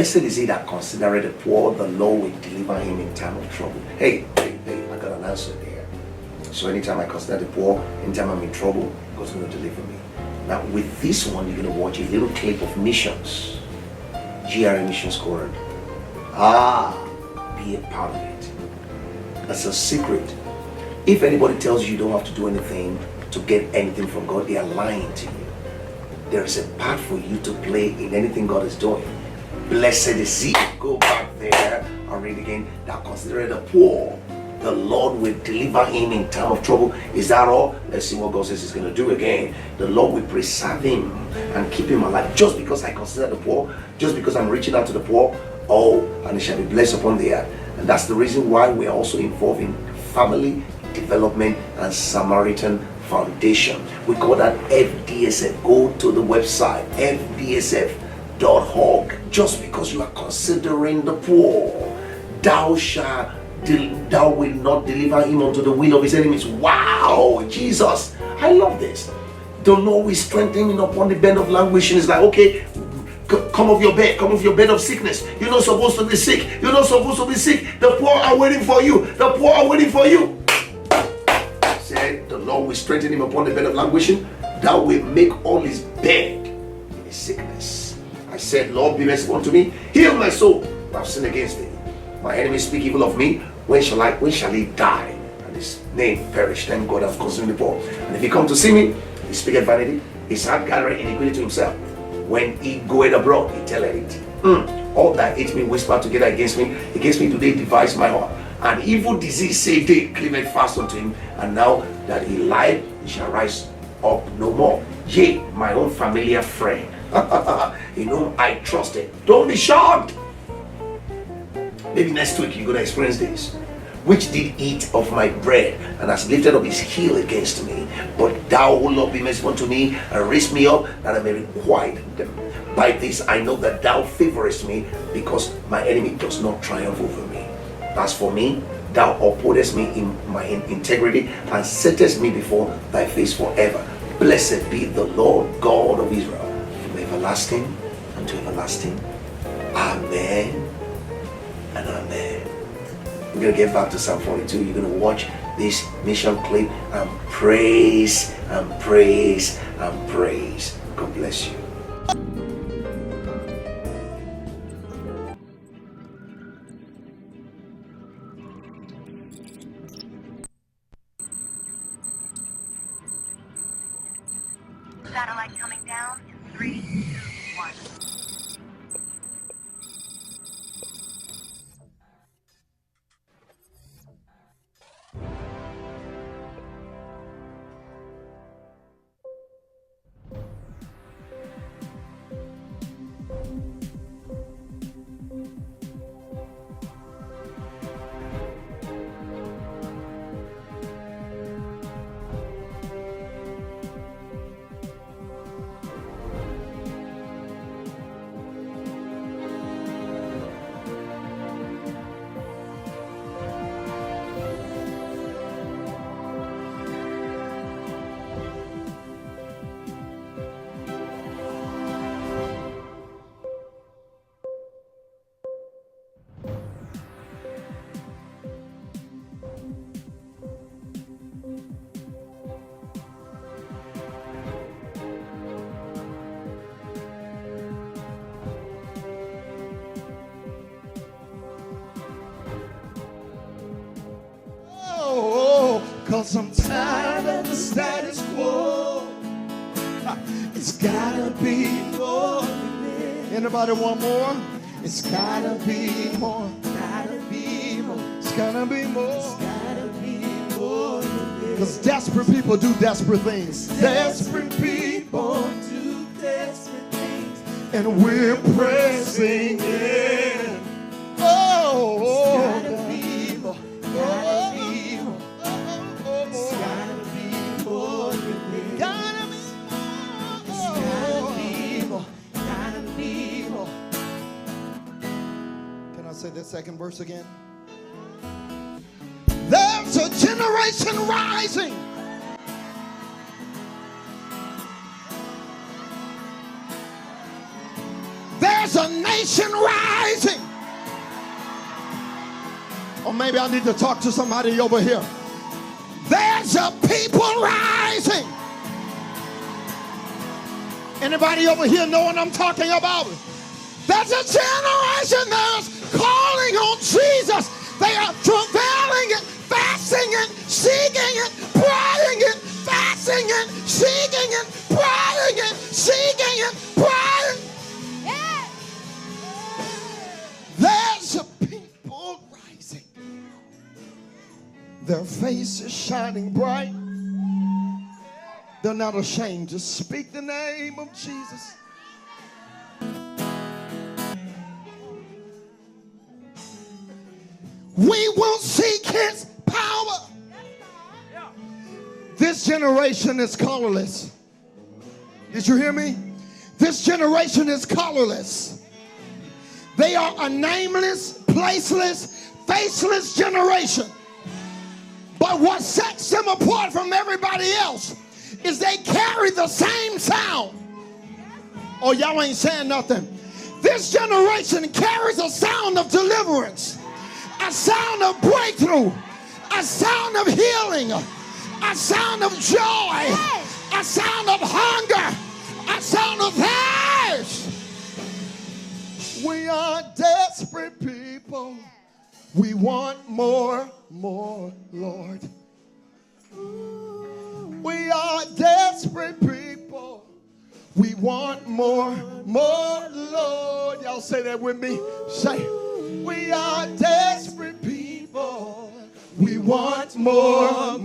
Blessed is he that considereth the poor, the Lord will deliver him in time of trouble. Hey, I got an answer there. So anytime I consider the poor, anytime I'm in trouble, God's going to deliver me. Now with this one, you're going to watch a little clip of missions. GRA Missions Squad. Be a part of it. That's a secret. If anybody tells you you don't have to do anything to get anything from God, they are lying to you. There is a part for you to play in anything God is doing. Blessed is he. Go back there and read again. That considereth the poor, the Lord will deliver him in time of trouble. Is that all? Let's see what God says he's going to do again. The Lord will preserve him and keep him alive. Just because I consider the poor, just because I'm reaching out to the poor, and it shall be blessed upon the earth. And that's the reason why we are also involved in family development and Samaritan Foundation. We call that FDSF. Go to the website fdsf.org. Just because you are considering the poor, thou will not deliver him unto the will of his enemies. Wow, Jesus, I love this. The Lord will strengthen him upon the bed of languishing. It's like, okay, come off your bed, of sickness. You're not supposed to be sick. You're not supposed to be sick. The poor are waiting for you. The poor are waiting for you. Said the Lord will strengthen him upon the bed of languishing. Thou will make all his bed in his sickness. I said, Lord, be merciful unto me. Heal my soul. I have sinned against thee. My enemies speak evil of me. When shall he die? And his name perish. Thank God I've consumed the poor. And if he come to see me, he speaketh vanity. His heart gathereth iniquity to himself. When he goeth abroad, he telleth it. All that hate me whisper together against me do they devise my heart. And evil disease say they cleaveth fast unto him. And now that he lieth, he shall rise up no more. Yea, my own familiar friend, in whom I trusted. Don't be shocked. Maybe next week you're going to experience this. Which did eat of my bread and has lifted up his heel against me. But thou, O Lord, be merciful unto me and raise me up that I may requite them. By this I know that thou favorest me, because my enemy does not triumph over me. As for me, thou upholdest me in my integrity and settest me before thy face forever. Blessed be the Lord God of Israel, from everlasting unto everlasting. Amen and amen. We're going to get back to Psalm 42. You're going to watch this mission clip and praise and praise and praise. God bless you. Satellite coming down in 3, 2, 1. Cause I'm tired of the status quo. It's gotta be more than this. Anybody want more? It's gotta be more. Gotta be more. It's gotta be more. It's gotta be more than this. Cause desperate people do desperate things. Desperate people do desperate things. And we're pressing in. Oh, it's gotta be more. Gotta be more. It's gotta be more than this. Gotta be more. It's gotta be more. Gotta be more. Can I say that second verse again? There's a generation rising. There's There's a nation rising. Or maybe I need to talk to somebody over here. There's a people rising. Anybody over here know what I'm talking about? There's a generation that's calling on Jesus. They are travailing it, fasting it, seeking it, praying it, fasting it, seeking it, praying it, seeking it, praying. Yeah. There's a people rising. Their face is shining bright. They're not ashamed to speak the name of Jesus. We will seek his power. This generation is colorless. Did you hear me? This generation is colorless. They are a nameless, placeless, faceless generation. But what sets them apart from everybody else is they carry the same sound. Oh, y'all ain't saying nothing. This generation carries a sound of deliverance, a sound of breakthrough, a sound of healing, a sound of joy, a sound of hunger, a sound of thirst. We are desperate people. We want more, Lord. We are desperate people. We want more, Lord. Y'all say that with me. Say, we are desperate people. We want more,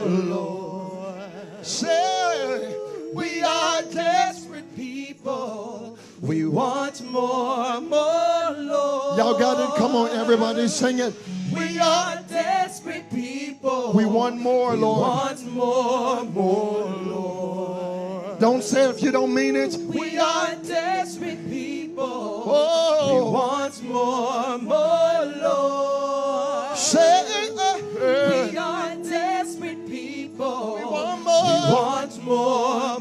Lord. Say, we are desperate people. We want more, Lord. Y'all got it? Come on, everybody, sing it. We are desperate people. We want more, Lord. We want more, Lord. Don't say it if you don't mean it. We are desperate people. Oh. We want more, Lord. Say it. We are desperate people. We want more. We want more,